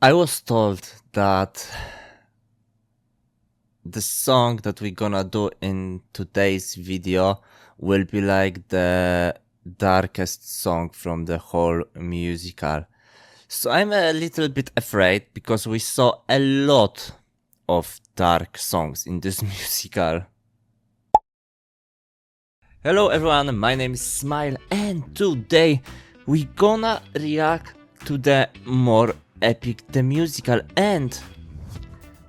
I was told that the song that we're gonna do in today's video will be like the darkest song from the whole musical. So I'm a little bit afraid because we saw a lot of dark songs in this musical. Hello everyone, my name is Smile and today we gonna react to the more epic the musical, and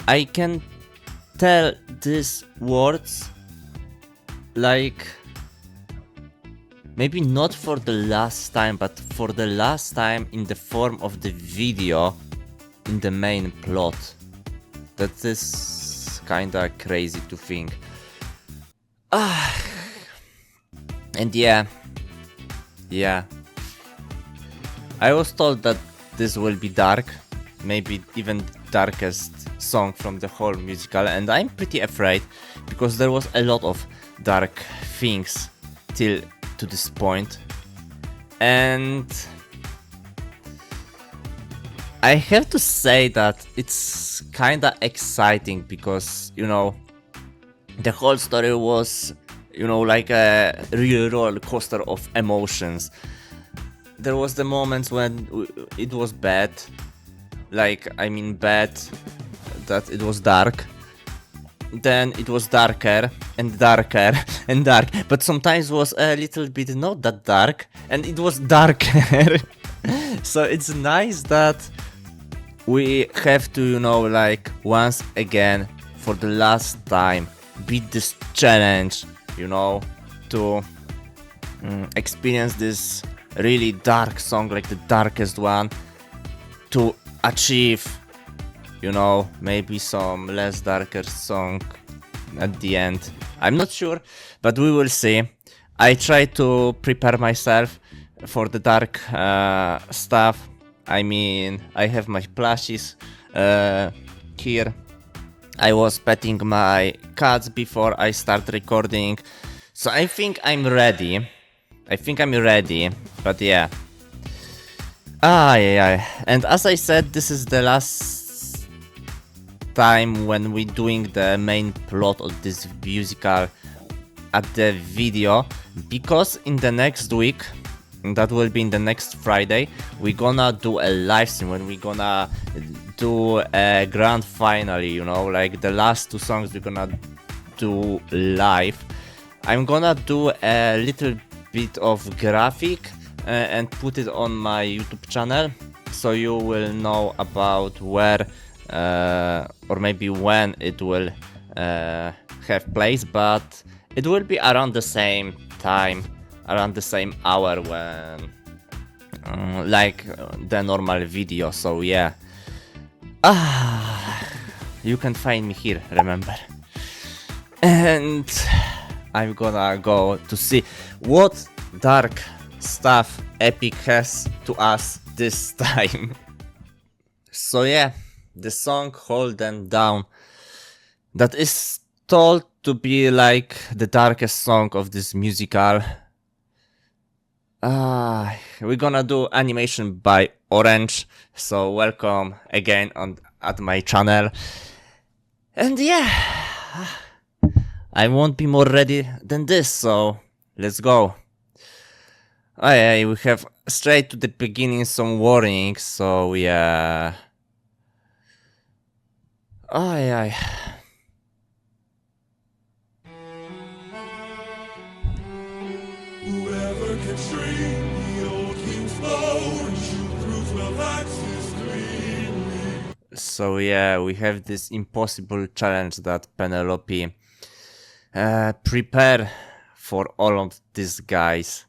I can tell these words like maybe not for the last time, but for the last time in the form of the video in the main plot. That is kinda crazy to think. And yeah, I was told that this will be dark, maybe even darkest song from the whole musical, and I'm pretty afraid because there was a lot of dark things till to this point. And I have to say that it's kinda exciting because, you know, the whole story was, you know, like a real roller coaster of emotions. There was the moments when it was bad, like, I mean bad, that it was dark. Then it was darker and darker and dark, but sometimes was a little bit not that dark and it was darker. So it's nice that we have to, you know, like once again for the last time beat this challenge, you know, to experience this really dark song, like the darkest one, to achieve, you know, maybe some less darker song at the end. I'm not sure, but we will see. I try to prepare myself for the dark stuff. I mean, I have my plushies here. I was petting my cats before I start recording, so I think I'm ready. But yeah. Yeah. And as I said, this is the last time when we're doing the main plot of this musical at the video, because in the next week, that will be in the next Friday, we're gonna do a live stream when we're gonna do a grand finale, you know, like the last two songs we're gonna do live. I'm gonna do a little bit of graphic and put it on my YouTube channel, so you will know about where or maybe when it will have place, but it will be around the same time, around the same hour when like the normal video. So yeah, you can find me here, remember. And I'm gonna go to see what dark stuff Epic has to us this time. So yeah, the song Hold Them Down, that is told to be like the darkest song of this musical. We're gonna do animation by Orange, so welcome again at my channel. And yeah, I won't be more ready than this, so let's go. Yeah, we have straight to the beginning some warnings, so yeah. Yeah. Whoever can string the old king's bow and shoot through 12 axes cleanly. So yeah, we have this impossible challenge that Penelope prepare for all of these guys.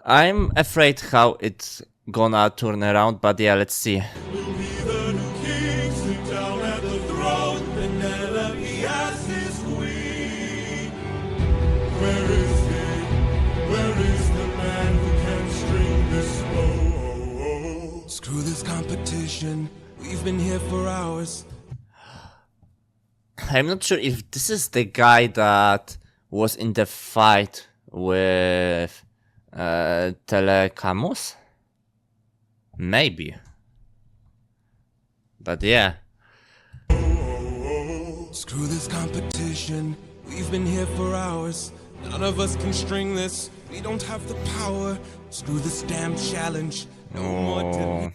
I'm afraid how it's gonna turn around, but yeah, let's see. Will be the new king, sit down at the throne, Penelope as his queen. Where is he? Where is the man who can string this bow? Screw this competition. We've been here for hours. I'm not sure if this is the guy that was in the fight with Telecamus? Maybe. But yeah. Screw this competition. We've been here for hours. None of us can string this. We don't have the power. Screw this damn challenge. No more delay.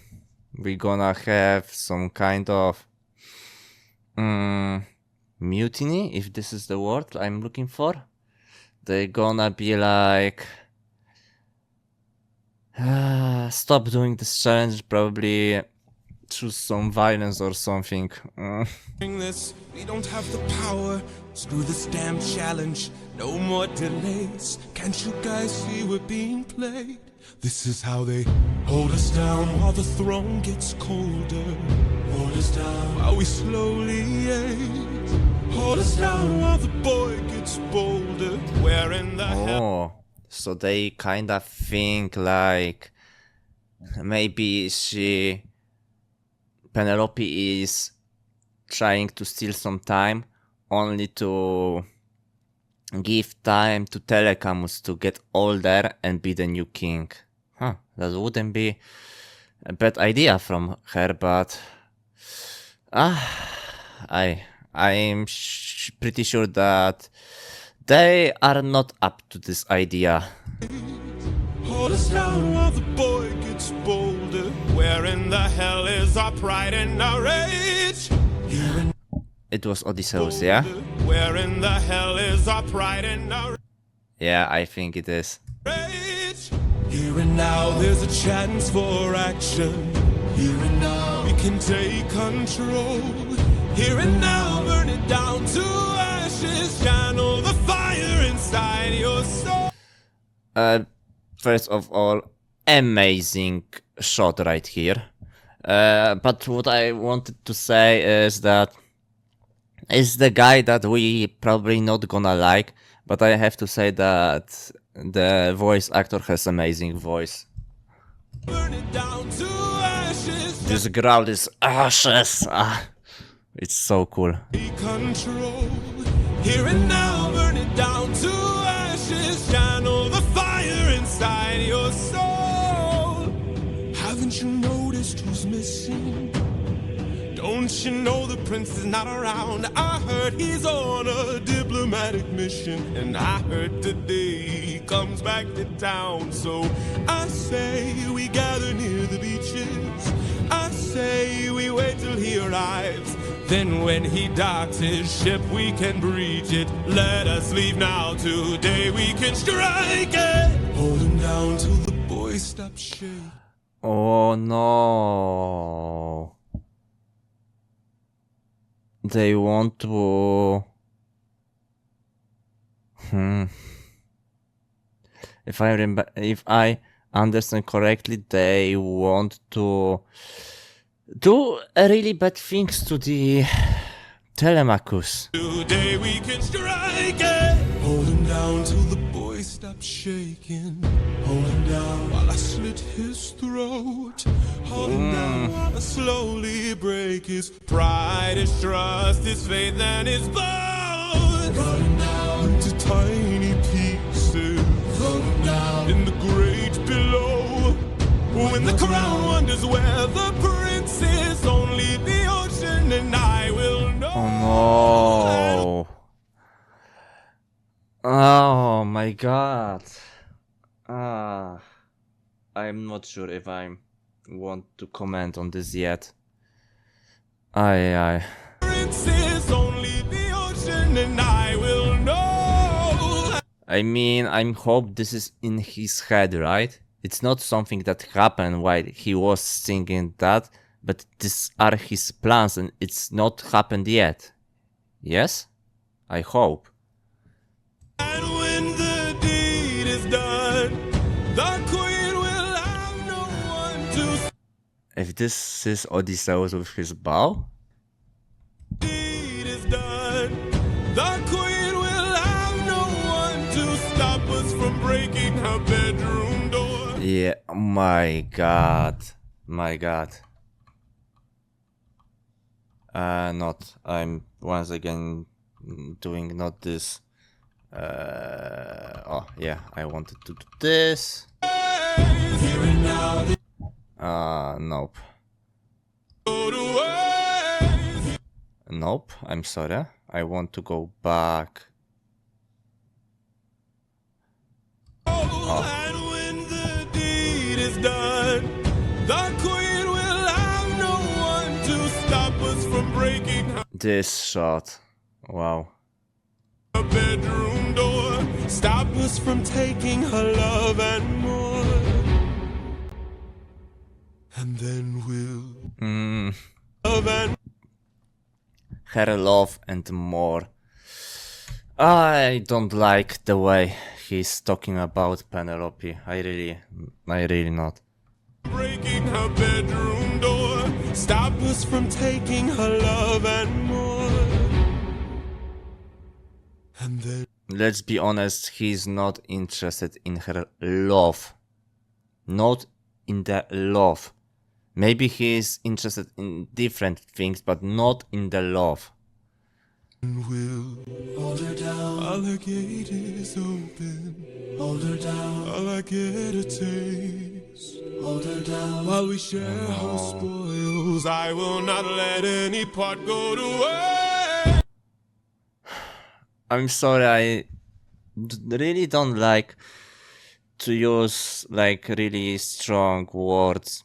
We're gonna have some kind of mutiny, if this is the word I'm looking for. They're gonna be like, stop doing this challenge, probably choose some violence or something. This, we don't have the power. Screw this damn challenge. No more delays. Can't you guys see we're being played? This is how they hold us down while the throne gets colder. Hold us down while we slowly age. Hold us down while the boy gets bolder. Where in the hell? Oh, so they kind of think like maybe Penelope is trying to steal some time only to give time to Telecamus to get older and be the new king. Huh, that wouldn't be a bad idea from her, but I'm pretty sure that they are not up to this idea. Hold us down while the boy gets bolder. Where in the hell is our pride and our rage? It was Odysseus, yeah? Where in the hell is our pride and our Yeah, I think it is. rage? Here and now there's a chance for action. Here and now we can take control. Here and now burn it down to ashes. Channel the fire inside your soul. First of all, amazing shot right here. But what I wanted to say is that it's the guy that we probably not gonna like, but I have to say that the voice actor has amazing voice. Burn it down to ashes. This growl is ashes. It's so cool. Take control. Here and now burn it down to ashes. Channel the fire inside your soul. Haven't you noticed who's missing? Don't you know the prince is not around? I heard he's on a diplomatic mission, and I heard today he comes back to town. So I say we gather near the beaches. I say we wait till he arrives. Then when he docks his ship, we can breach it. Let us leave now, today we can strike it. Hold him down till the boy stops shaking. Oh no. They want to... If I understand correctly, they want to do really bad things to the Telemachus. Today we can strike it. Hold him down till the boy stops shaking. Hold him down while I slit his throat. Hold him down while I slowly break his pride, his trust, his faith, and his bones. Cut him down into tiny pieces. Cut him down in the great below. When the crown wonders where the prince is, only the ocean and I will know. Oh no. Oh my god. I'm not sure if I want to comment on this yet. Aye. Prince is only the ocean and I will know. I mean, I hope this is in his head, right? It's not something that happened while he was singing that, but these are his plans and it's not happened yet. Yes? I hope. And when the deed is done, the queen will have no one to. If this is Odysseus with his bow? Deed is done, the queen will have no one to stop us from breaking her bedroom door. Yeah, my god. My god. Not. I'm once again doing not this. Oh, yeah, I wanted to do this. Here and now, Nope. go to war. Nope, I'm sorry. I want to go back. And when the deed is done, the queen will have no one to stop us from breaking This shot. Wow. her bedroom door, stop us from taking her love and more. And then we'll love and Her love and more. I don't like the way he's talking about Penelope. I really not. breaking her bedroom door, stop us from taking her love and more. And then Let's be honest, he's not interested in her love. Not in the love. Maybe he's interested in different things, but not in the love. we'll hold her down. While her gate is open, hold her down. While I get a taste, hold her down. While we share her spoils, I will not let any part go to waste. I'm sorry, I really don't like to use like really strong words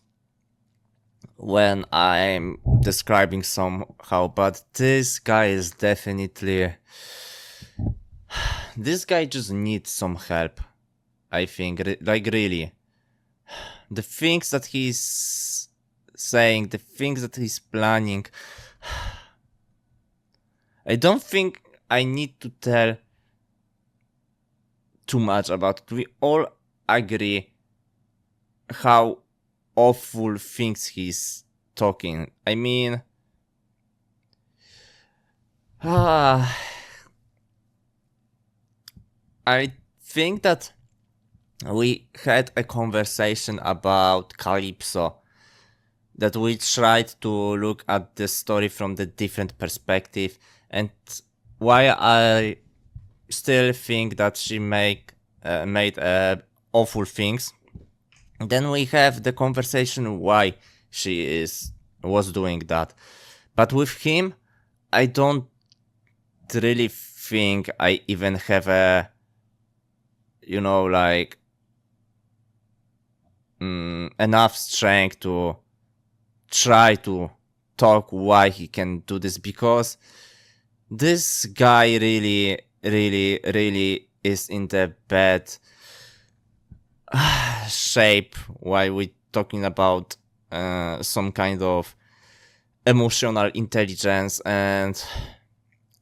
when I'm describing somehow, but this guy is definitely... This guy just needs some help, I think, like really. The things that he's saying, the things that he's planning, I don't think I need to tell too much about it. We all agree how awful things he's talking. I mean, I think that we had a conversation about Calypso, that we tried to look at the story from the different perspective, and why I still think that she made awful things. Then we have the conversation why she was doing that. But with him, I don't really think I even have a, you know, like enough strength to try to talk why he can do this, because this guy really is in the bad shape while we're talking about some kind of emotional intelligence, and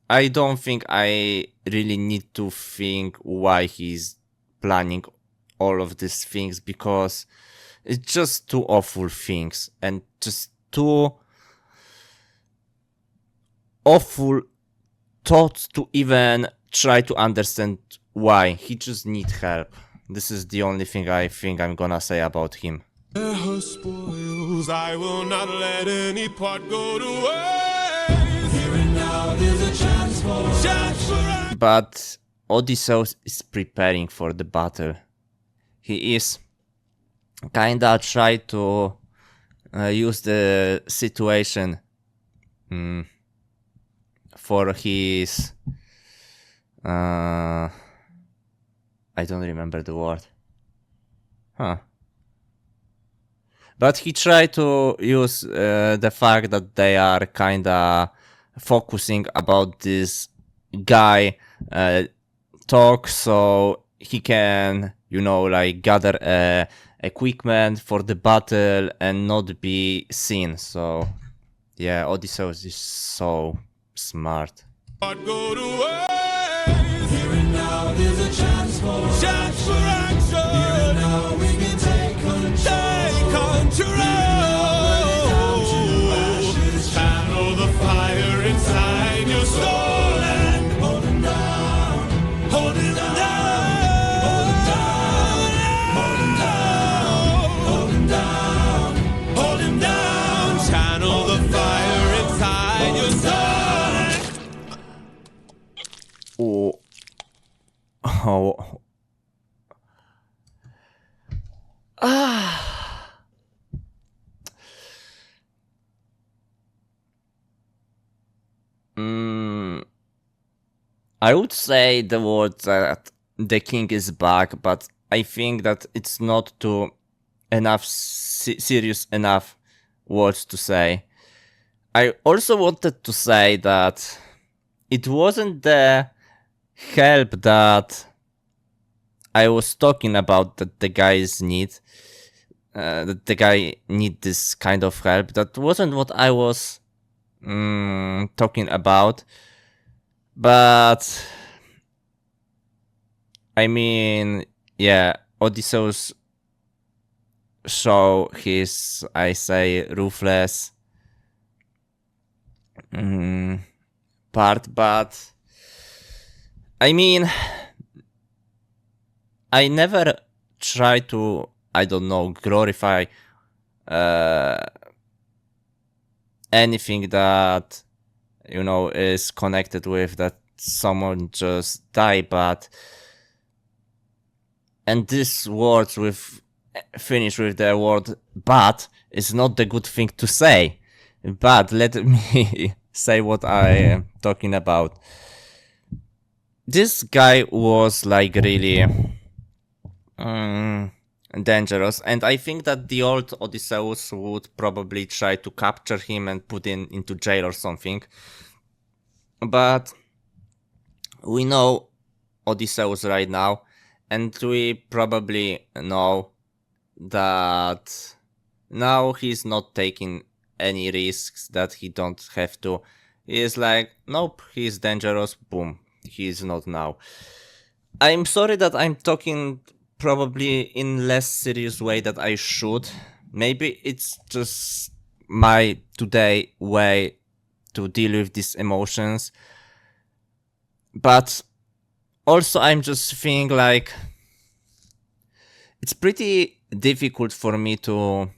I don't think I really need to think why he's planning all of these things, because it's just too awful things and just too awful thoughts to even try to understand why. He just needs help. This is the only thing I think I'm gonna say about him. Her spoils, I will not let any part go to waste. Here and now, there's a chance for us. But Odysseus is preparing for the battle. He is kinda try to use the situation for his I don't remember the word. But he tried to use the fact that they are kinda focusing about this guy talk, so he can, you know, like gather equipment for the battle and not be seen. So yeah, Odysseus is so smart. Part go to waste. Here and now, there's a chance for action. Here and now, we can take control. Channel the fire inside your soul and hold him down, hold him down, hold him down, hold him down, hold him down. Channel the fire inside your soul. Oh. I would say the word that the king is back, but I think that it's not too enough serious enough words to say. I also wanted to say that it wasn't the help that I was talking about that the guys need. That the guy need this kind of help. That wasn't what I was talking about. But I mean, yeah, Odysseus show his, I say, ruthless part, but I mean, I never try to, I don't know, glorify anything that, you know, is connected with that someone just died, but and this words with finish with the word but is not the good thing to say. But let me say what I am talking about. This guy was like really dangerous, and I think that the old Odysseus would probably try to capture him and put him into jail or something. But we know Odysseus right now, and we probably know that now he's not taking any risks that he don't have to. He is like, nope, he's dangerous, boom, he's not now. I'm sorry that I'm talking probably in less serious way that I should. Maybe it's just my today way to deal with these emotions. But also I'm just feeling like it's pretty difficult for me to,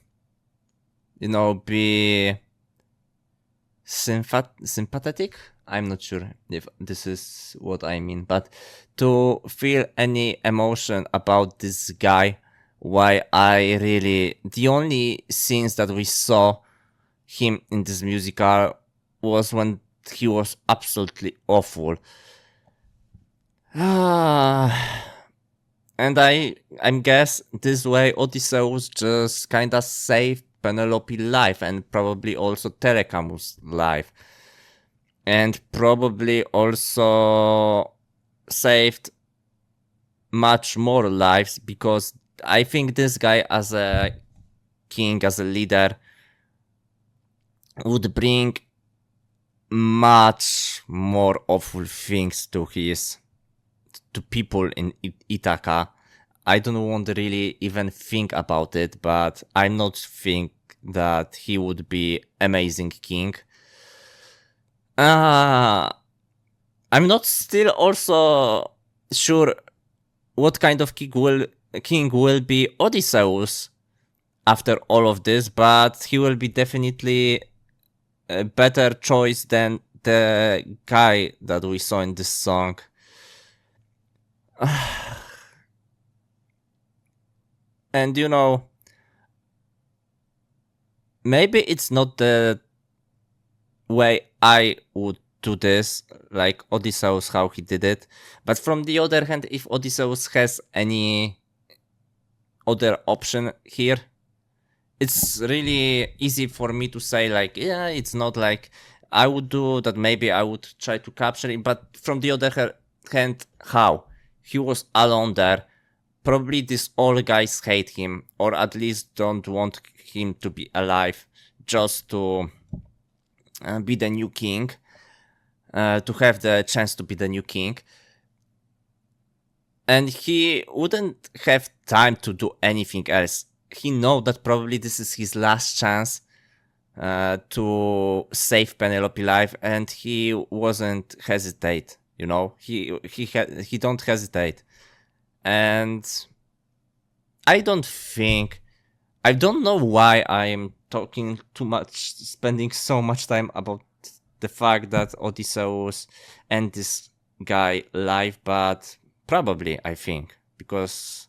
you know, be sympathetic. I'm not sure if this is what I mean, but to feel any emotion about this guy, why I really, the only scenes that we saw him in this musical was when he was absolutely awful. And I'm guess this way Odysseus just kinda saved Penelope's life and probably also Telecamus' life. And probably also saved much more lives, because I think this guy as a king, as a leader, would bring much more awful things to people in Ithaca. I don't want to really even think about it, but I'm not think that he would be amazing king. I'm not still also sure what kind of king will be Odysseus after all of this, but he will be definitely a better choice than the guy that we saw in this song. And you know, maybe it's not the way I would do this, like Odysseus, how he did it. But from the other hand, if Odysseus has any other option here, it's really easy for me to say like, yeah, it's not like I would do that. Maybe I would try to capture it. But from the other hand, how? He was alone there. Probably these old guys hate him, or at least don't want him to be alive, just to be the new king, to have the chance to be the new king. And he wouldn't have time to do anything else. He know that probably this is his last chance to save Penelope life, and he wasn't hesitate. You know, he don't hesitate. And I don't know why I'm talking too much, spending so much time about the fact that Odysseus and this guy live, but probably I think, because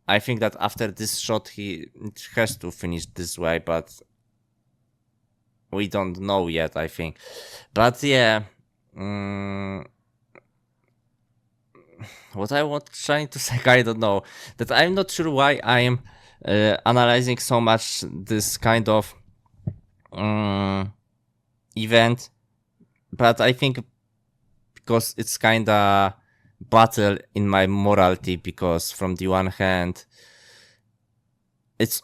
I think that after this shot he has to finish this way, but we don't know yet, I think. But yeah, what I was trying to say, I don't know. That I'm not sure why I'm analyzing so much this kind of event, but I think because it's kinda battle in my morality, because from the one hand, it's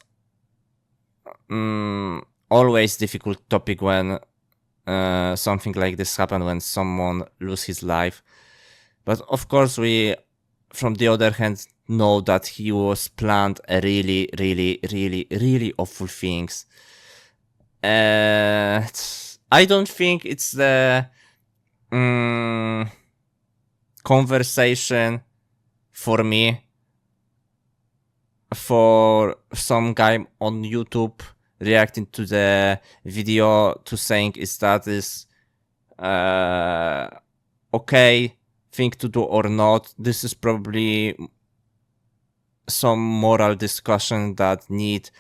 always difficult topic when something like this happen, when someone lose his life. But of course, we, from the other hand, know that he was planned a really, really, really, really awful things. I don't think it's the conversation for me, for some guy on YouTube reacting to the video to saying is that is okay thing to do or not. This is probably some moral discussion that need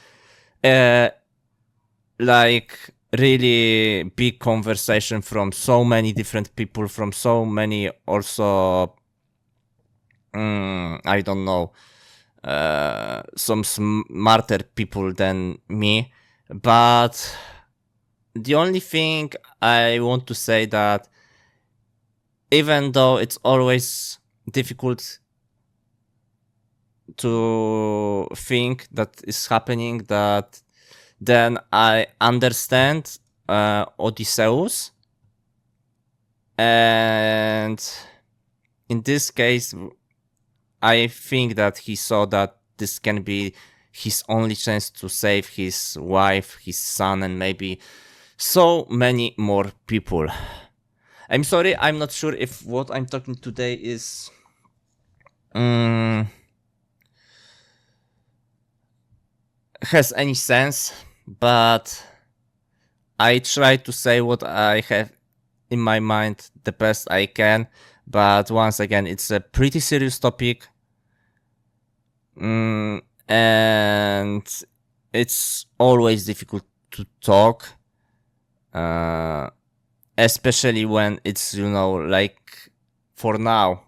like really big conversation from so many different people, from so many also I don't know, some smarter people than me. But the only thing I want to say that even though it's always difficult to think that is happening, that then I understand Odysseus, and in this case I think that he saw that this can be his only chance to save his wife, his son, and maybe so many more people. I'm sorry, I'm not sure if what I'm talking today is has any sense, but I try to say what I have in my mind the best I can. But once again, it's a pretty serious topic, and it's always difficult to talk, especially when it's, you know, like for now,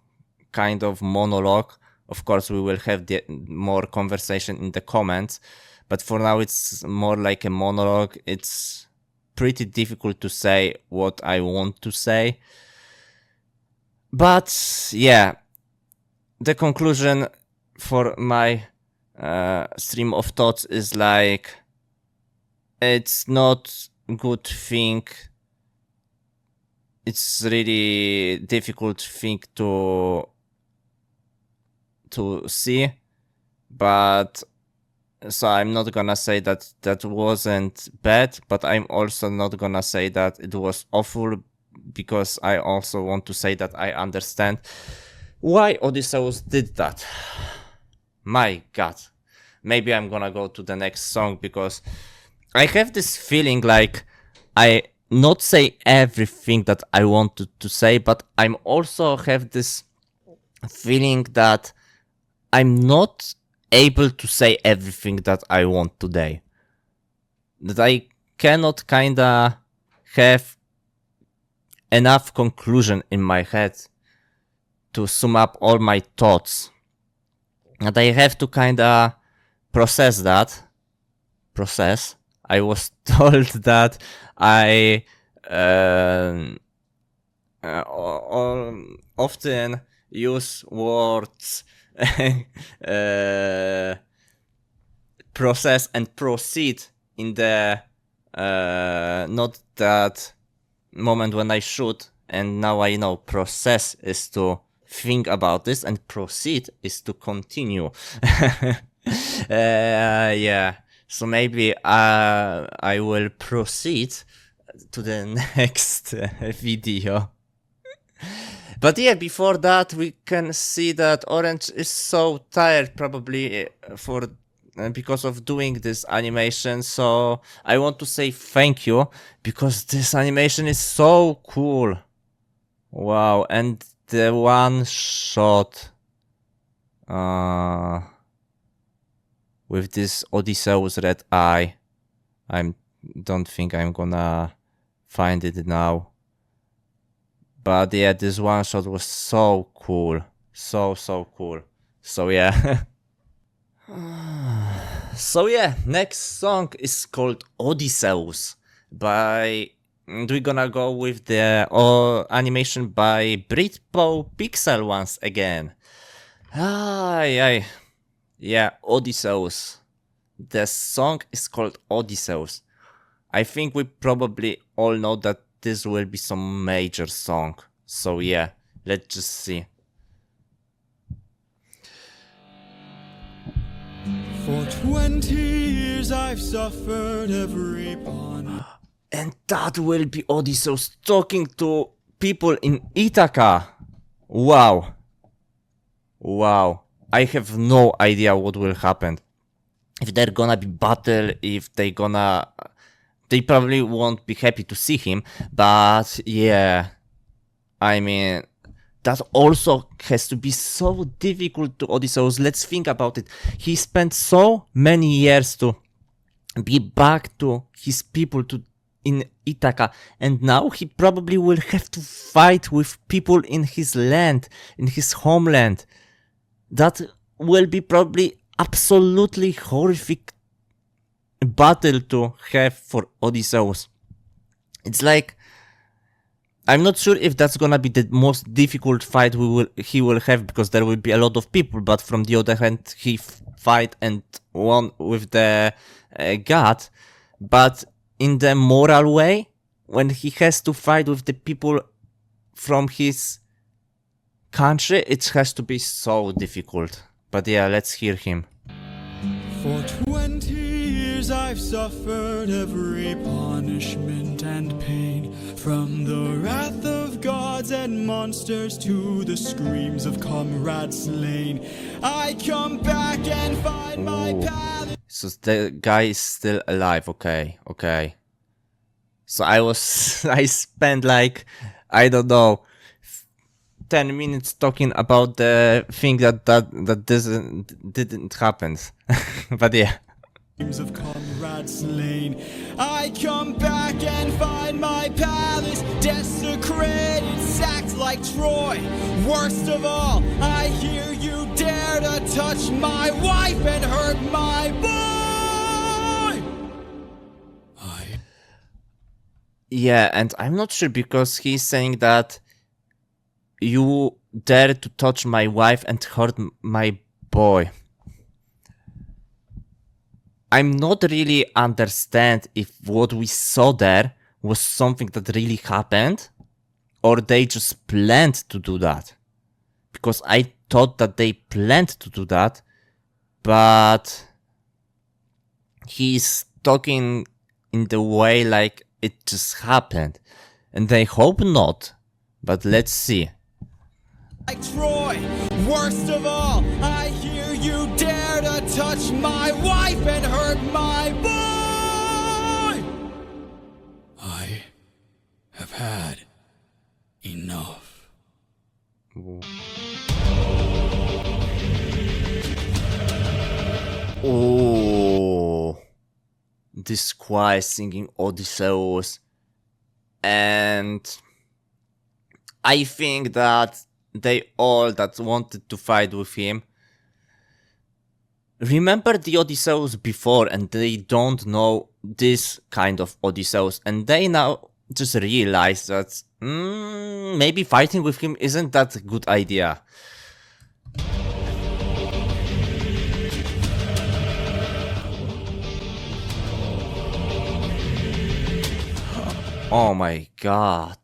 kind of monologue. Of course, we will have more conversation in the comments, but for now it's more like a monologue. It's pretty difficult to say what I want to say. But yeah, the conclusion for my stream of thoughts is like, it's not good thing. It's really difficult thing to see, but so I'm not gonna say that that wasn't bad, but I'm also not gonna say that it was awful, because I also want to say that I understand why Odysseus did that. My god. Maybe I'm gonna go to the next song, because I have this feeling like I not say everything that I wanted to say, but I'm also have this feeling that I'm not able to say everything that I want today. That I cannot kinda have enough conclusion in my head to sum up all my thoughts. And I have to kinda process that. I was told that I often use words process and proceed in the not that moment when I should, and now I know process is to think about this and proceed is to continue. Yeah, so maybe I will proceed to the next video. But yeah, before that, we can see that Orange is so tired, probably for because of doing this animation. So I want to say thank you, because this animation is so cool. Wow, and the one shot with this Odysseus red eye, I don't think I'm gonna find it now. But yeah, this one shot was so cool. So cool. So yeah. So yeah, next song is called Odysseus by, and we're gonna go with the animation by Britpo Pixel once again. Yeah, Odysseus. The song is called Odysseus. I think we probably all know that this will be some major song. So yeah, let's just see. For 20 years I've suffered every pawn. And that will be Odysseus talking to people in Ithaca. Wow. Wow. I have no idea what will happen. If they're gonna be battle, if they probably won't be happy to see him, but yeah. I mean, that also has to be so difficult to Odysseus. Let's think about it. He spent so many years to be back to his people in Ithaca, and now he probably will have to fight with people in his land, in his homeland. That will be probably absolutely horrific battle to have for Odysseus. It's like, I'm not sure if that's gonna be the most difficult fight he will have, because there will be a lot of people, but from the other hand, he fight and won with the god. But in the moral way, when he has to fight with the people from his country, it has to be so difficult. But yeah, let's hear him. For 20 years I've suffered every punishment and pain, from the wrath of gods and monsters to the screams of comrades slain. I come back and find my path. So the guy is still alive. Okay. So I spent like, I don't know, 10 minutes talking about the thing that didn't happen. But yeah. Of comrades slain, I come back and find my palace desecrated, sacked like Troy. Worst of all, I hear you dare to touch my wife and hurt my boy. Yeah, and I'm not sure, because he's saying that you dare to touch my wife and hurt my boy. I'm not really understand if what we saw there was something that really happened, or they just planned to do that. Because I thought that they planned to do that, but he's talking in the way like it just happened. And I hope not, but let's see. Like Troy, worst of all, I hear you dare to touch my wife and hurt my boy. I have had enough. Oh, this choir singing Odysseus, and I think that they all that wanted to fight with him remember the Odysseus before, and they don't know this kind of Odysseus, and they now just realize that maybe fighting with him isn't that a good idea. Oh my god.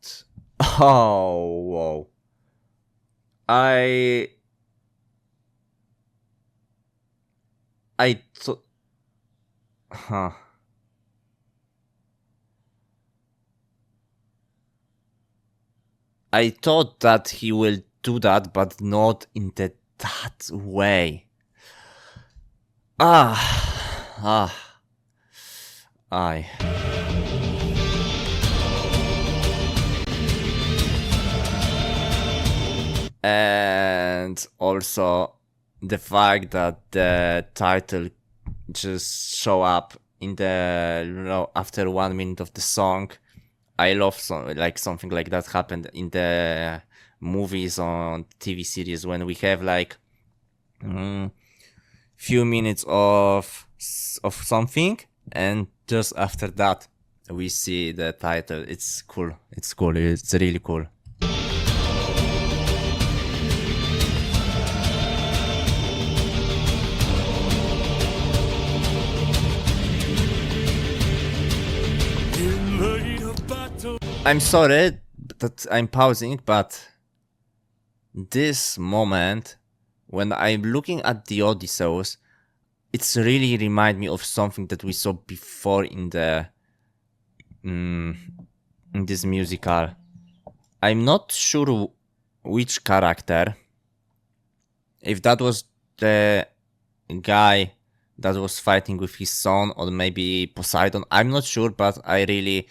Oh, whoa. I thought, I thought that he will do that, but not in that way. And also the fact that the title just show up in the, after 1 minute of the song. I love like something like that happened in the movies or TV series when we have like few minutes of something, and just after that we see the title. It's cool. It's cool. It's really cool. I'm sorry that I'm pausing, but this moment when I'm looking at the Odysseus, it's really remind me of something that we saw before in the in this musical. I'm not sure which character, if that was the guy that was fighting with his son or maybe Poseidon. I'm not sure, but I really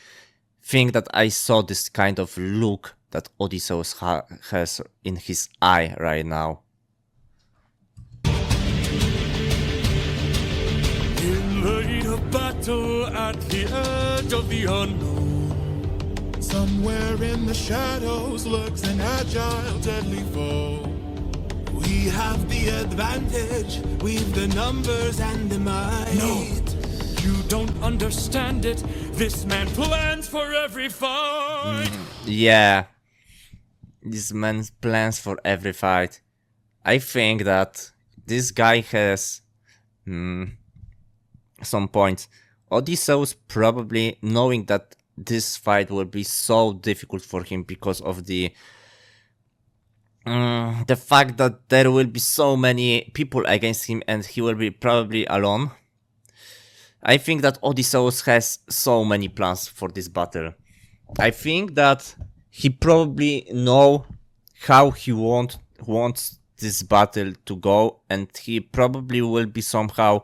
think that I saw this kind of look that Odysseus has in his eye right now. In the heat of battle at the edge of the unknown, Somewhere in the shadows lurks an agile, deadly foe. we have the advantage. We've the numbers and the might. No, you don't understand it. This man plans for every fight. Yeah, this man plans for every fight. I think that this guy has some points. Odysseus probably knowing that this fight will be so difficult for him because of the fact that there will be so many people against him and he will be probably alone. I think that Odysseus has so many plans for this battle. I think that he probably know how he wants this battle to go, and he probably will be somehow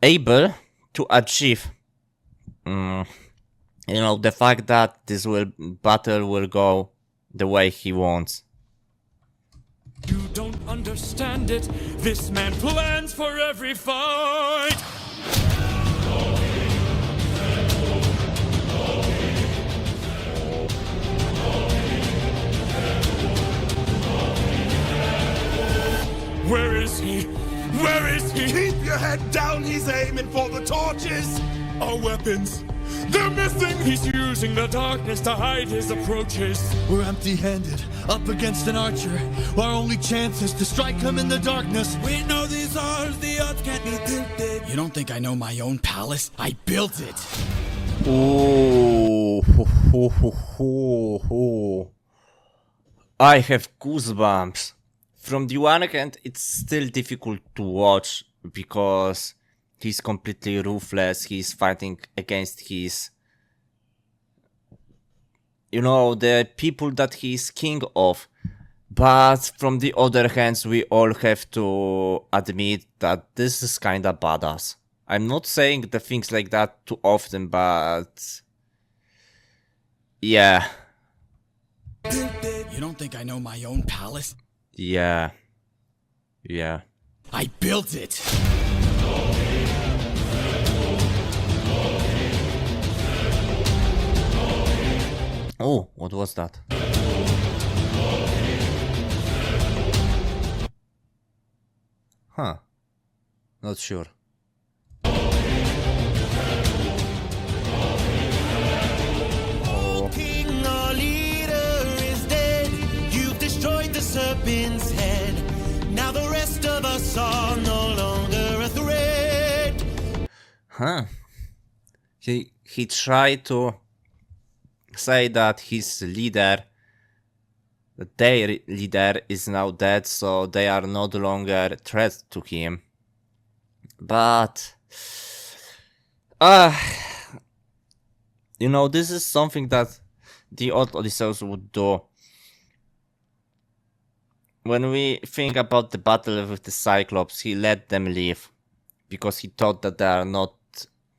able to achieve the fact that this battle will go the way he wants. You don't understand it. This man plans for every fight. Where is he? Where is he? Keep your head down, he's aiming for the torches. Our weapons, they're missing. He's using the darkness to hide his approaches. We're empty-handed, up against an archer. Our only chance is to strike him in the darkness. We know these odds, the odds can't be tilted. You don't think I know my own palace? I built it. Ooh, I have goosebumps. From the one hand, it's still difficult to watch because he's completely ruthless. He's fighting against his, the people that he's king of. But from the other hand, we all have to admit that this is kinda badass. I'm not saying the things like that too often, but yeah. You don't think I know my own palace? Yeah. I built it. Oh, what was that? Huh. Not sure. King, our leader, is dead. You've destroyed the serpent's head. Now the rest of us are no longer a threat. Huh. He tried to say that his leader, that their leader is now dead, so they are no longer a threat to him. But this is something that the old Odysseus would do. When we think about the battle with the Cyclops, he let them leave because he thought that they are not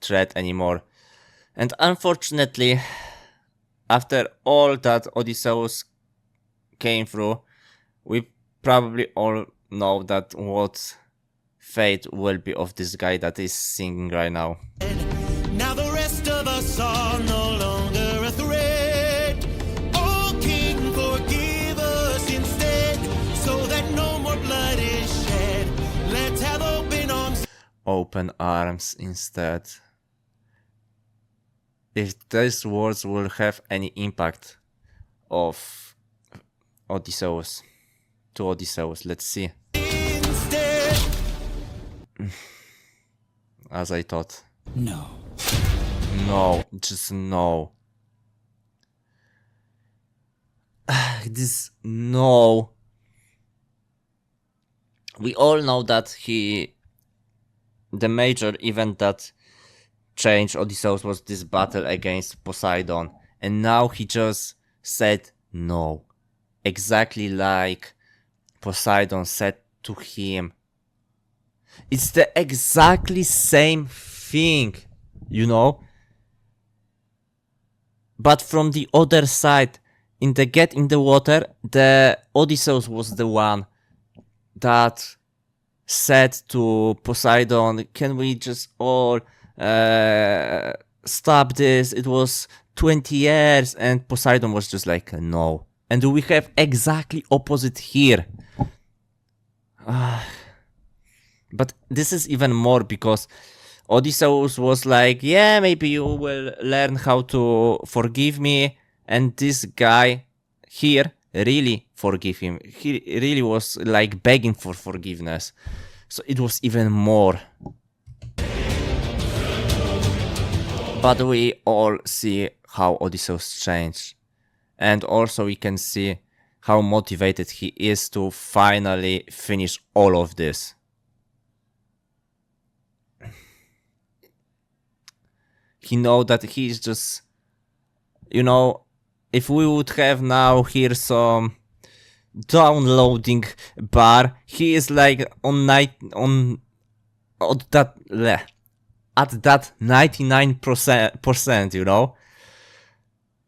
threat anymore. And unfortunately, after all that Odysseus came through, we probably all know that what fate will be of this guy that is singing right now. Now the rest of us are no longer a threat. Oh, King, forgive open arms instead. If these words will have any impact of Odysseus to Odysseus, let's see. Instead, As I thought. no. No, just no. This no. We all know that the major event that changed Odysseus was this battle against Poseidon, and now he just said no, exactly like Poseidon said to him. It's the exactly same thing, you know? But from the other side, in the Get in the Water, the Odysseus was the one that said to Poseidon, can we just all stop this? It was 20 years, and Poseidon was just like, no. And we have exactly opposite here. But this is even more because Odysseus was like, yeah, maybe you will learn how to forgive me. And this guy here really forgive him. He really was like begging for forgiveness. So it was even more. But we all see how Odysseus changed. And also we can see how motivated he is to finally finish all of this. He knows that he is just, you know, if we would have now here some downloading bar, he is like at that 99%, you know.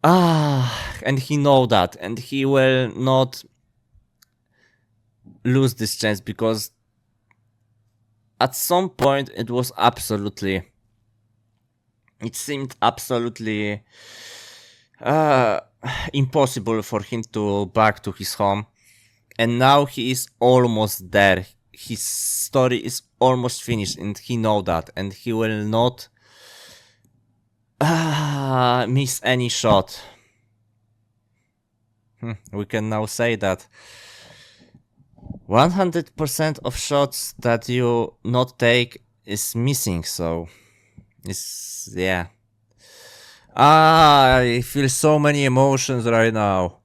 And he know that, and he will not lose this chance, because at some point it seemed absolutely impossible for him to back to his home, and now he is almost there. His story is almost finished, and he know that, and he will not miss any shot. We can now say that 100% of shots that you not take is missing, so it's, yeah. I feel so many emotions right now.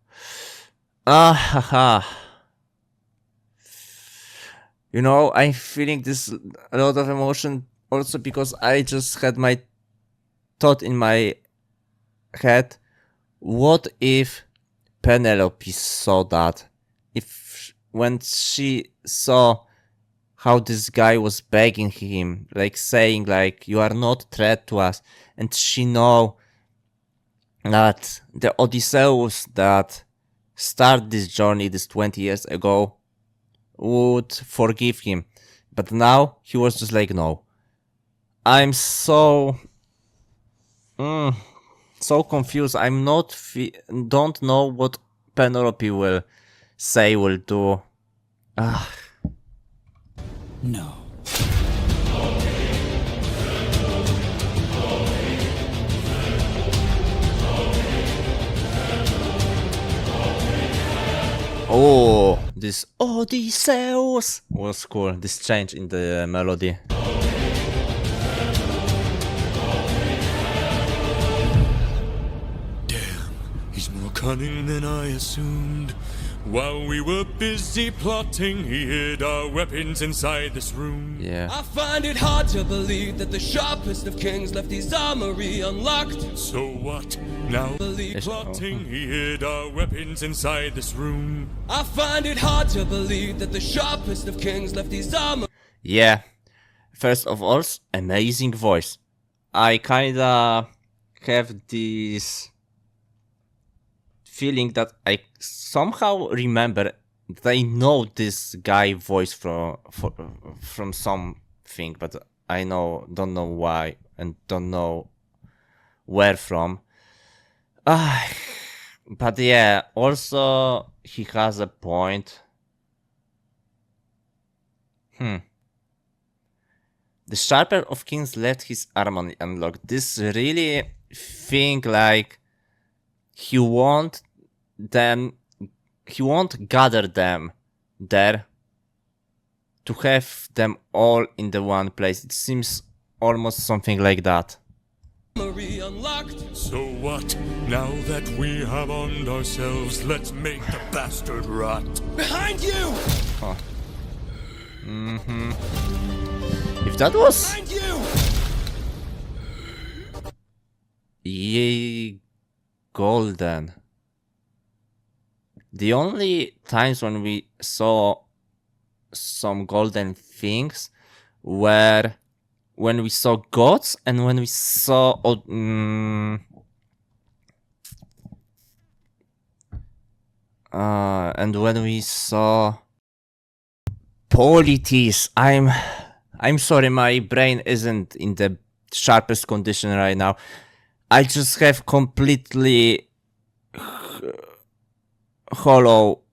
You know, I'm feeling this a lot of emotion also because I just had my thought in my head. What if Penelope saw that? If when she saw how this guy was begging him, like saying like, you are not threat to us, and she know that the Odysseus that started this journey this 20 years ago would forgive him, but now he was just like, no. I'm so confused. I'm not don't know what Penelope will say, will do. No. Oh, this Odysseus was cool. This change in the melody. He's more cunning than I assumed. While we were busy plotting, he hid our weapons inside this room. Yeah. I find it hard to believe that the sharpest of kings left his armory unlocked. So what? Now Yes, plotting, he hid our weapons inside this room. I find it hard to believe that the sharpest of kings left his armory. Yeah. First of all, amazing voice. I kinda have this feeling that I somehow remember that I know this guy voice from something, but I don't know why and don't know where from. But yeah, also he has a point. The Sharper of Kings left his harmony unlocked. This really think like he won't gather them there to have them all in the one place. It seems almost something like that. Unlocked. So what? Now that we have armed ourselves, let's make the bastard rot. Behind you! Oh. If that was Behind you! Yay golden. The only times when we saw some golden things were when we saw gods and when we saw and when we saw polities. I'm sorry, my brain isn't in the sharpest condition right now. I just have completely hollow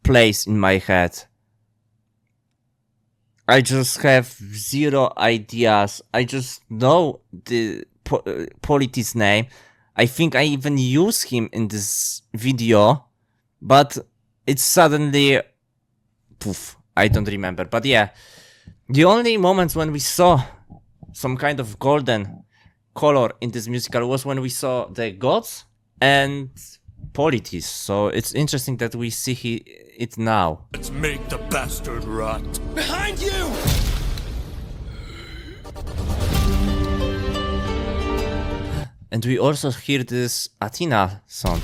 place in my head. I just have zero ideas. I just know the polity's name. I think I even use him in this video, but it's suddenly poof. I don't remember. But yeah, the only moments when we saw some kind of golden color in this musical was when we saw the gods and polities. So it's interesting that we see it now. Let's make the bastard rot. Behind you! And we also hear this Athena sound.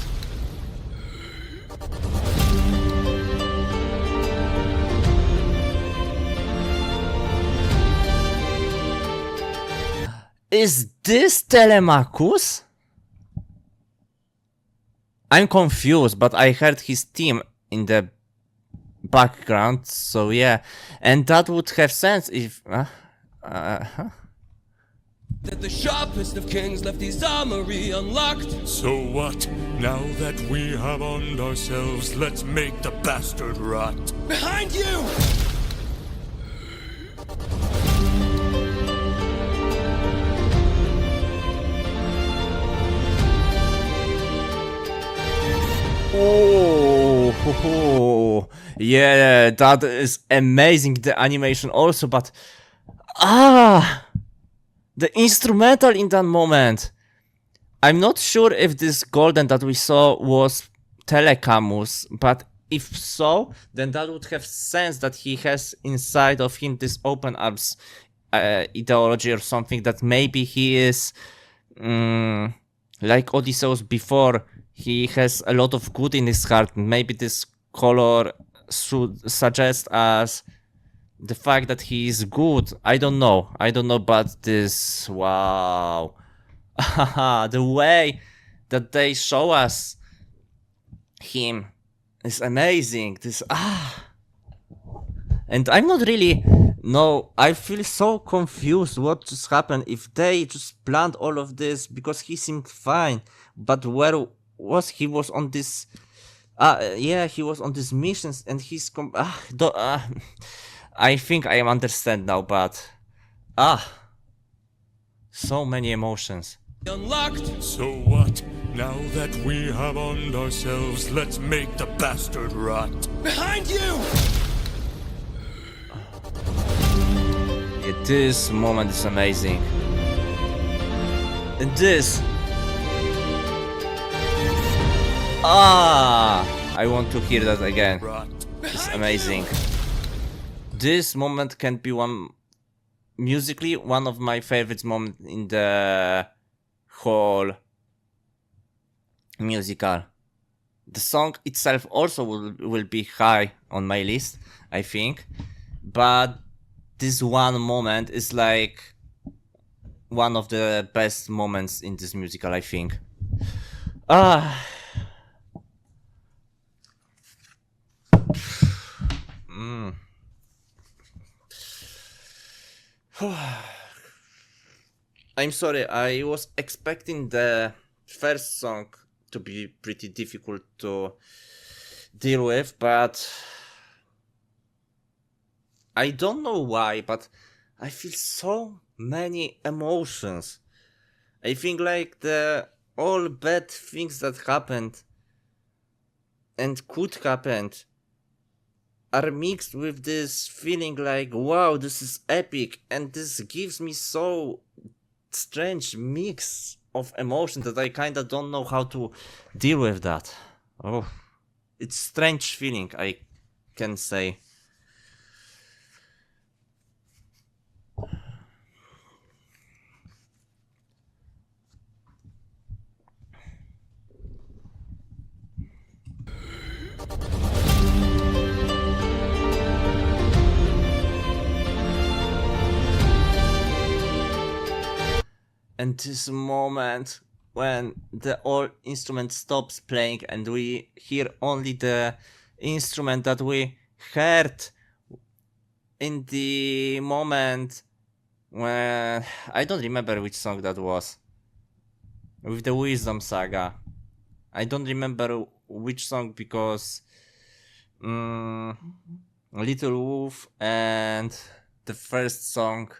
Is this Telemachus? I'm confused, but I heard his team in the background, so yeah. And that would have sense if... That the sharpest of kings left his armory unlocked. So what? Now that we have armed ourselves, let's make the bastard rot. Behind you! Oh, yeah, that is amazing, the animation also, but the instrumental in that moment. I'm not sure if this golden that we saw was Telecamus, but if so, then that would have sense that he has inside of him this open arms ideology or something, that maybe he is like Odysseus before. He has a lot of good in his heart, and maybe this color should suggest us the fact that he is good. I don't know, but this, wow. The way that they show us him is amazing. This, and I'm not really, no, I feel so confused what just happened, if they just planned all of this, because he seemed fine, but where was he? Was on this yeah, he was on these missions, and he's I think I understand now, but so many emotions. Unlocked. So what? Now that we have armed ourselves, let's make the bastard rot. Behind you! Yeah, this moment is amazing. And this, I want to hear that again. Rot. It's amazing. This moment can be musically one of my favorite moments in the whole musical. The song itself also will be high on my list, I think, but this one moment is like one of the best moments in this musical, I think. I'm sorry, I was expecting the first song to be pretty difficult to deal with, but I don't know why, but I feel so many emotions. I think like the all bad things that happened and could happen are mixed with this feeling like, wow, this is epic, and this gives me so strange mix of emotions that I kinda don't know how to deal with that. Oh, it's strange feeling, I can say. And this moment when the old instrument stops playing and we hear only the instrument that we heard in the moment when I don't remember which song that was. With the Wisdom Saga. I don't remember which song because Little Wolf and the first song,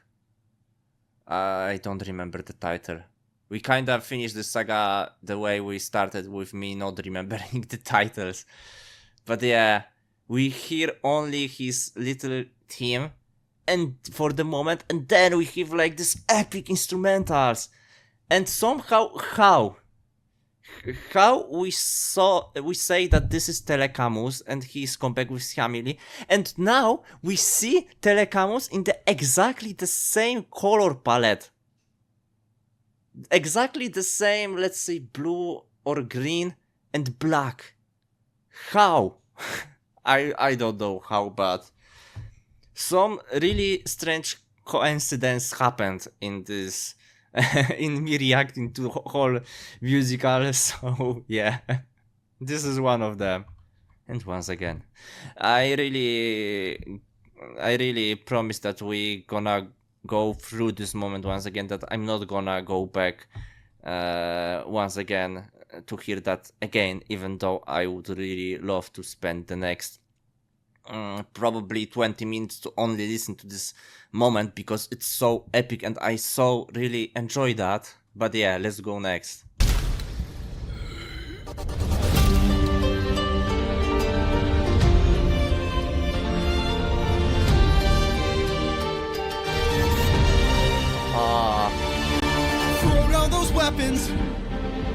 I don't remember the title. We kinda finished the saga the way we started, with me not remembering the titles. But yeah, we hear only his little theme and for the moment, and then we have like this epic instrumentals. And somehow, how we say that this is Telecamus and he's come back with his family, and now we see Telecamus in exactly the same color palette, exactly the same, let's say, blue or green and black. How? I don't know how, but some really strange coincidence happened in this. In me reacting to whole musical, so yeah, this is one of them. And once again, I really promise that we gonna go through this moment once again, that I'm not gonna go back once again to hear that again, even though I would really love to spend the next probably 20 minutes to only listen to this moment because it's so epic and I so really enjoy that. But yeah, let's go next. Throw down those weapons,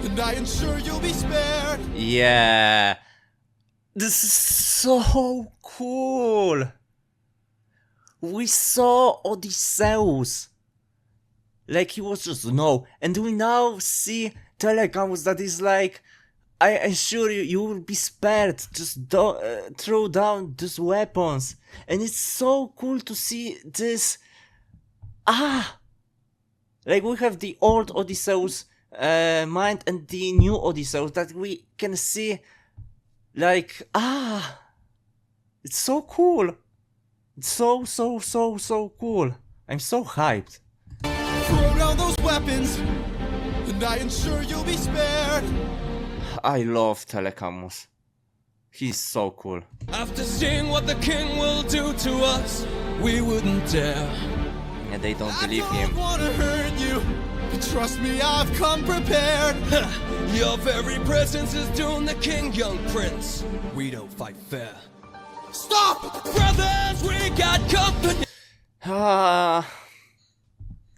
and I ensure you'll be spared. Yeah, this is so cool. We saw Odysseus, like he was just no, and we now see Telecamus that is like, I assure you, you will be spared. Just throw down these weapons, and it's so cool to see this. Like we have the old Odysseus mind and the new Odysseus that we can see. Like it's so cool. It's so cool. I'm so hyped. Throw down those weapons, and I ensure you'll be spared. I love Telecamus. He's so cool. After seeing what the king will do to us, we wouldn't dare. And they don't I believe don't him. wanna hurt you, but trust me, I've come prepared. Your very presence is doomed the king, young prince. We don't fight fair. Stop! Brothers, we got company.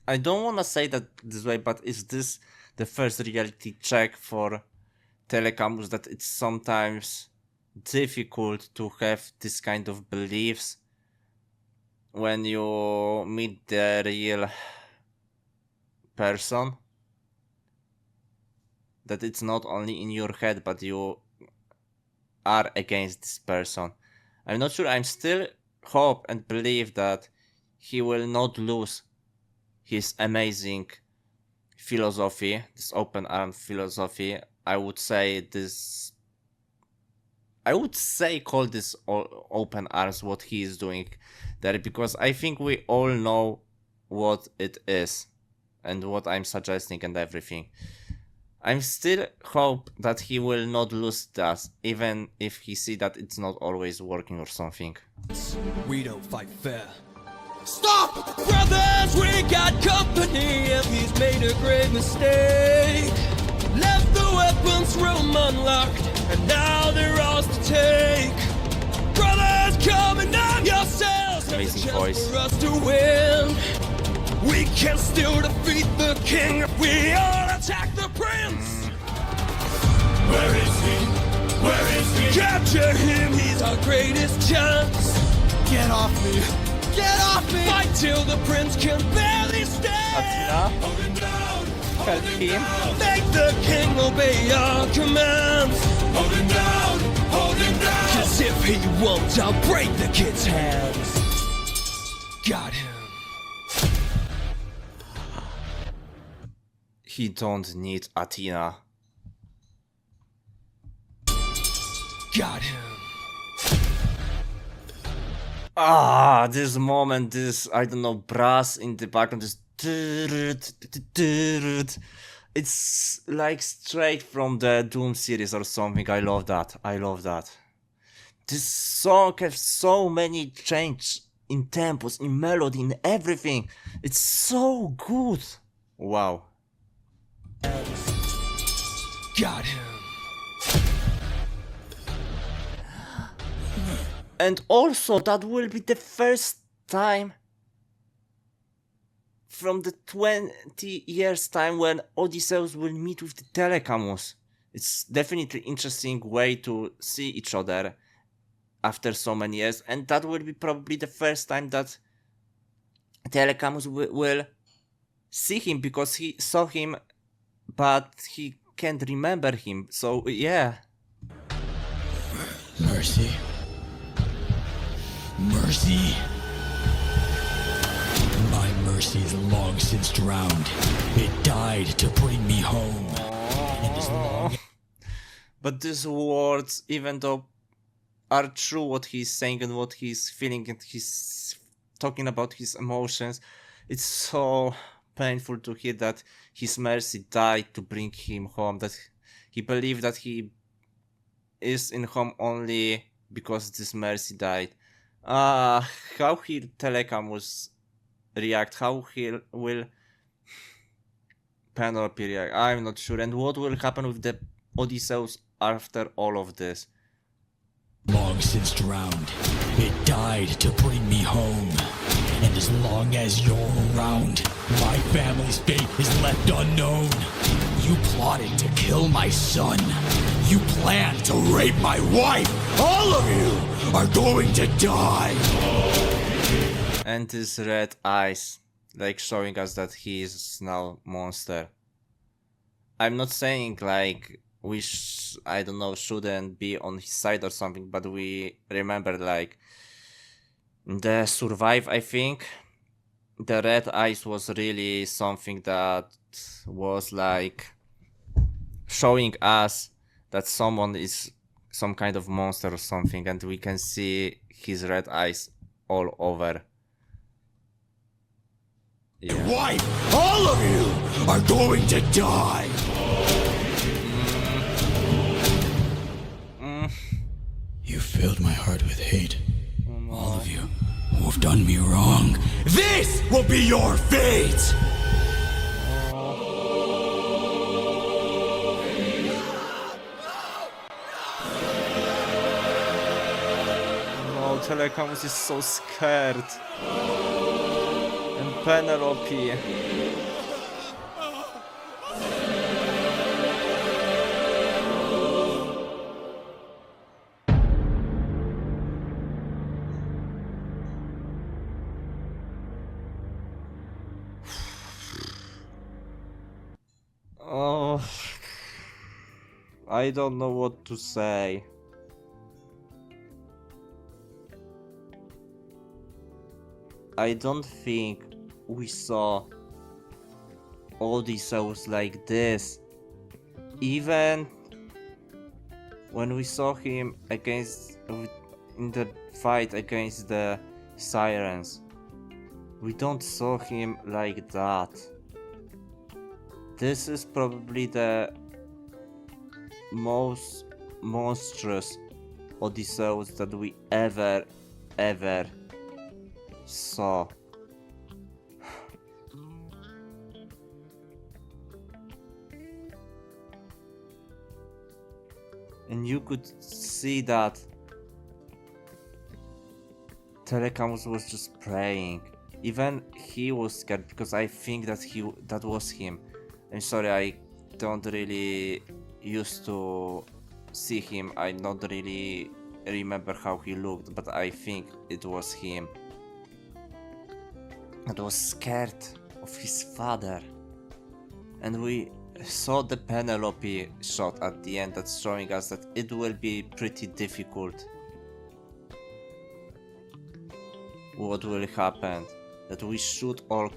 I don't wanna say that this way, but is this the first reality check for Telecamus that it's sometimes difficult to have this kind of beliefs when you meet the real person? That it's not only in your head, but you are against this person. I'm not sure. I'm still hope and believe that he will not lose his amazing philosophy, this open arm philosophy. I would say call this open arms what he is doing there, because I think we all know what it is and what I'm suggesting and everything. I'm still hope that he will not lose that, even if he see that it's not always working or something. We don't fight fair. Stop! Brothers, we got company, and he's made a great mistake. Left the weapons room unlocked, and now they're ours to take. Brothers, come and arm yourselves. There's a Amazing chance voice. for us to win. We can still defeat the king if we all attack the prince. Where is he? Where is he? Capture him, he's our greatest chance. Get off me! Get off me! Fight till the prince can barely stand. Athena, Hold him down! help him. Make the king obey our commands. Hold him down! Hold him down! Cause if he won't, I'll break the kid's hands. Got him. He don't need Athena. Got him. Ah, this moment, this, I don't know, brass in the background, this. It's like straight from the Doom series or something. I love that. I love that. This song has so many changes in tempos, in melody, in everything. It's so good. Wow. Got him. And also, that will be the first time from the 20 years time when Odysseus will meet with the Telecamus. It's definitely interesting way to see each other after so many years, and that will be probably the first time that Telecamus will see him, because he saw him but he can't remember him. So yeah. Mercy. Mercy. My mercy is long since drowned. It died to bring me home. And as long But these words, even though are true what he's saying and what he's feeling, and he's talking about his emotions, it's so painful to hear that his mercy died to bring him home, that he believed that he is in home only because this mercy died. How he Telecamus react, how he will Penelope react, I'm not sure. And what will happen with the Odysseus after all of this? long since drowned. It died to bring me home. And as long as you're around, my family's fate is left unknown. You plotted to kill my son. You planned to rape my wife. All of you are going to die. And his red eyes, like showing us that he is now monster. I'm not saying like we I don't know, shouldn't be on his side or something, but we remember like the Survive, I think the red eyes was really something that was like showing us that someone is some kind of monster or something, and we can see his red eyes all over. Yeah. Wife, all of you are going to die. You filled my heart with hate. All of you who have done me wrong. This will be your fate! No, Telecamus is so scared. And Penelope. Oh, I don't know what to say. I don't think we saw Odysseus like this. Even when we saw him against in the fight against the sirens, we don't saw him like that. This is probably the most monstrous Odysseus that we ever saw. and you could see that Telecamus was just praying. Even he was scared because I think that was him. I'm sorry, I don't really used to see him. I don't really remember how he looked, but I think it was him. And was scared of his father. And we saw the Penelope shot at the end that's showing us that it will be pretty difficult. What will happen? That we should all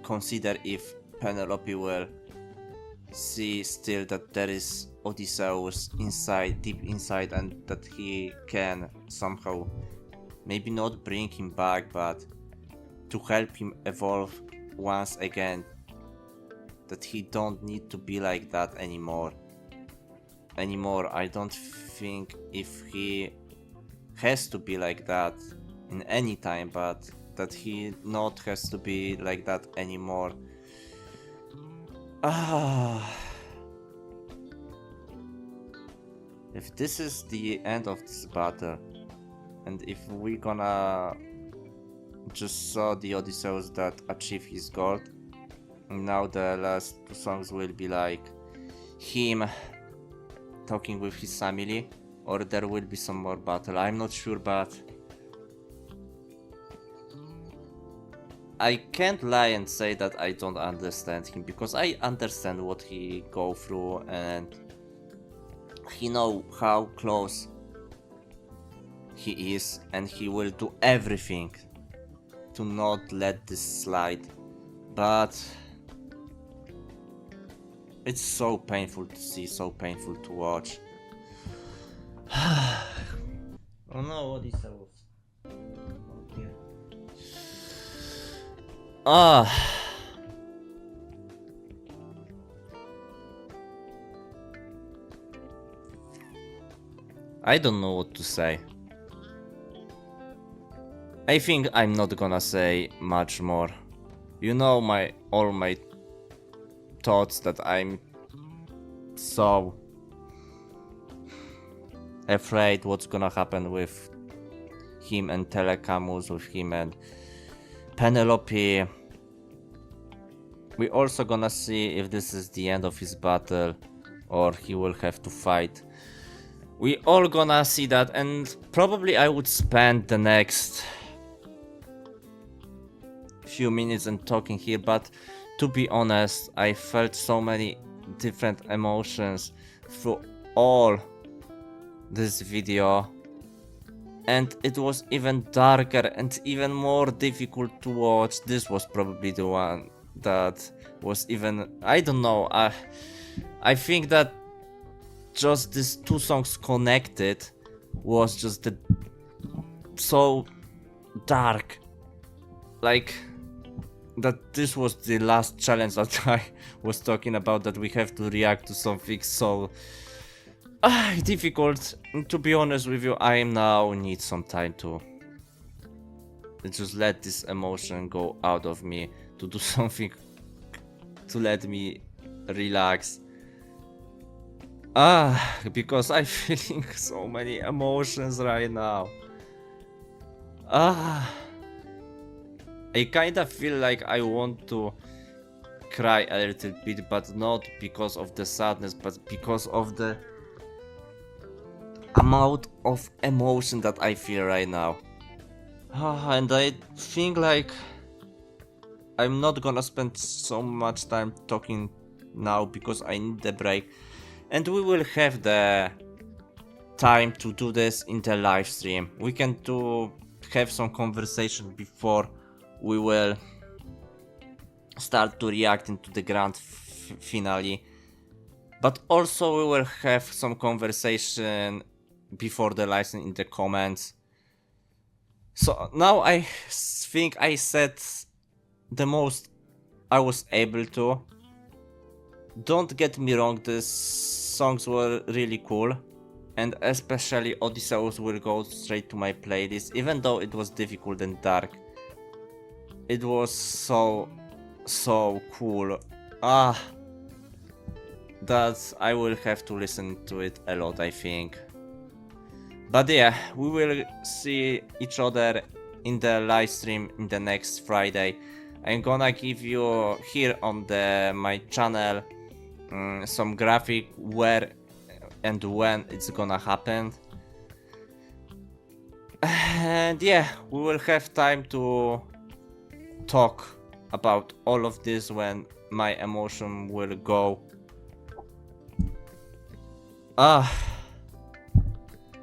consider if Penelope will see still that there is Odysseus inside, deep inside, and that he can somehow maybe not bring him back, but to help him evolve once again, that he don't need to be like that anymore. I don't think if he has to be like that in any time, but that he not has to be like that anymore. If this is the end of this battle, and if we gonna just saw the Odysseus that achieve his goal, now the last two songs will be like him talking with his family, or there will be some more battle. I'm not sure, but I can't lie and say that I don't understand him, because I understand what he go through, and he know how close he is, and he will do everything to not let this slide. But it's so painful to see, so painful to watch. Oh no, Odysseus. Oh dear. I don't know what to say. I think I'm not gonna say much more. You know all my thoughts, that I'm so afraid what's gonna happen with him and Telecamus, with him and Penelope. We also gonna see if this is the end of his battle or he will have to fight. We all gonna see that, and probably I would spend the next few minutes and talking here, but to be honest, I felt so many different emotions through all this video, and it was even darker and even more difficult to watch. This was probably the one that was even, I don't know, I think that just these two songs connected was just so dark, like that this was the last challenge that I was talking about, that we have to react to something so difficult. And to be honest with you, I now need some time to just let this emotion go out of me, to do something to let me relax. Because I'm feeling so many emotions right now. I kinda feel like I want to cry a little bit, but not because of the sadness, but because of the amount of emotion that I feel right now. And I think like I'm not gonna spend so much time talking now, because I need the break, and we will have the time to do this in the live stream. We can have some conversation before we will start to react into the grand finale, but also we will have some conversation before the live stream in the comments. So now I think I said the most I was able to. Don't get me wrong, these songs were really cool, and especially Odysseus will go straight to my playlist, even though it was difficult and dark. It was so cool. that I will have to listen to it a lot, I think. But yeah, we will see each other in the live stream in the next Friday. I'm gonna give you here on my channel some graphic where and when it's gonna happen. And yeah, we will have time to talk about all of this when my emotion will go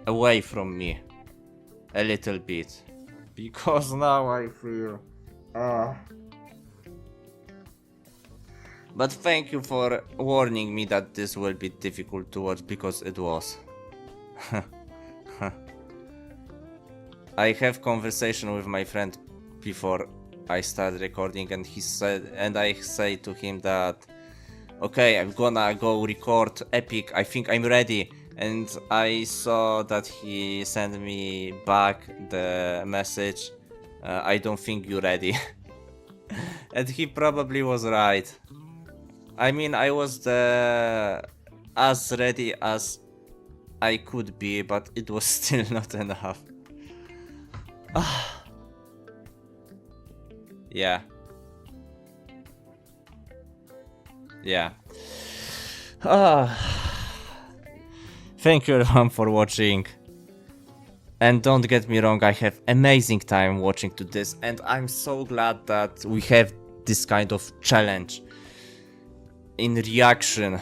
away from me a little bit, because now I feel but thank you for warning me that this will be difficult to watch, because it was. I have conversation with my friend before I start recording, and he said, and I say to him that okay, I'm gonna go record Epic, I think I'm ready. And I saw that he sent me back the message, I don't think you're ready. And he probably was right. I mean, I was as ready as I could be, but it was still not enough. Yeah. Yeah. Thank you everyone for watching. And don't get me wrong, I have amazing time watching to this, and I'm so glad that we have this kind of challenge in reaction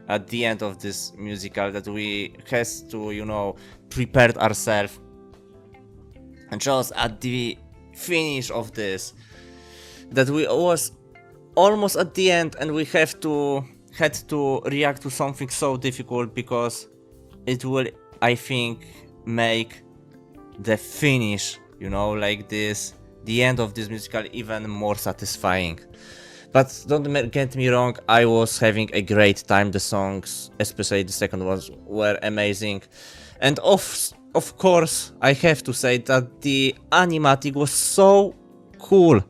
at the end of this musical, that we has to, you know, prepare ourselves. And just at the finish of this, that we was almost at the end, and we had to react to something so difficult, because it will, I think, make the finish, you know, like this, the end of this musical, even more satisfying. But don't get me wrong, I was having a great time. The songs, especially the second ones, were amazing. And of course, I have to say that the animatic was so cool.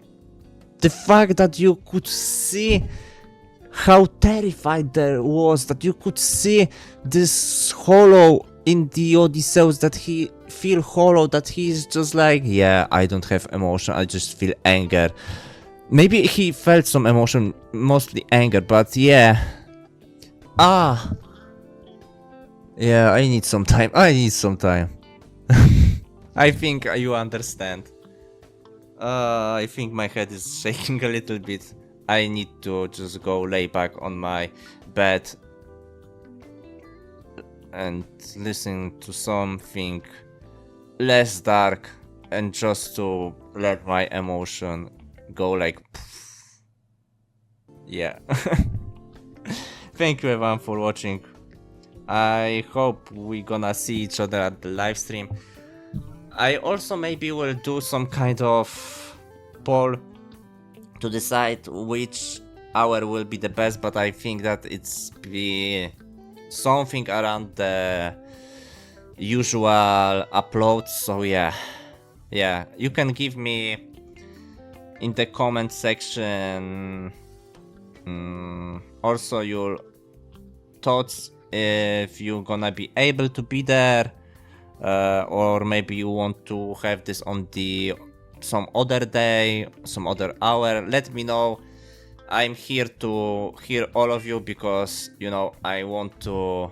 The fact that you could see how terrified there was, that you could see this hollow in the Odysseus, that he feel hollow, that he's just like, yeah, I don't have emotion, I just feel anger. Maybe he felt some emotion, mostly anger, but yeah. Yeah, I need some time. I think you understand. I think my head is shaking a little bit. I need to just go lay back on my bed and listen to something less dark, and just to let my emotion go like poof. Yeah. Thank you everyone for watching. I hope we gonna see each other at the live stream. I also maybe will do some kind of poll to decide which hour will be the best, but I think that it's be something around the usual uploads. So yeah, you can give me in the comment section also your thoughts, if you're gonna be able to be there, or maybe you want to have this on some other day, some other hour. Let me know. I'm here to hear all of you, because, you know, I want to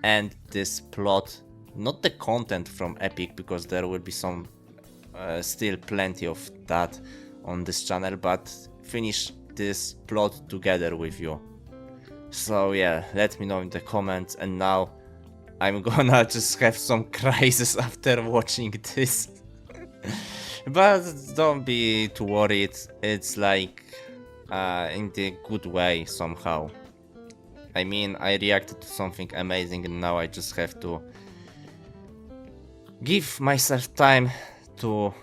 end this plot, not the content from Epic, because there will be some still plenty of that on this channel, but finish this plot together with you. So yeah, let me know in the comments. And now I'm gonna just have some crisis after watching this. But don't be too worried, it's like in the good way somehow. I mean, I reacted to something amazing, and now I just have to give myself time to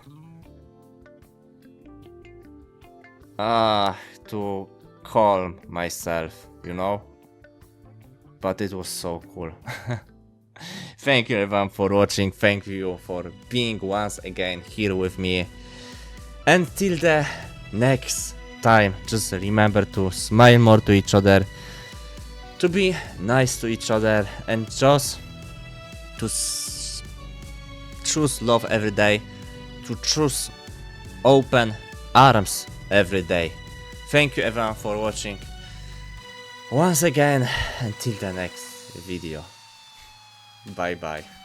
calm myself, you know? But it was so cool. Thank you everyone for watching, thank you for being once again here with me. Until the next time, just remember to smile more to each other, to be nice to each other and just to choose love every day, to choose open arms every day. Thank you everyone for watching. Once again, until the next video. Bye bye.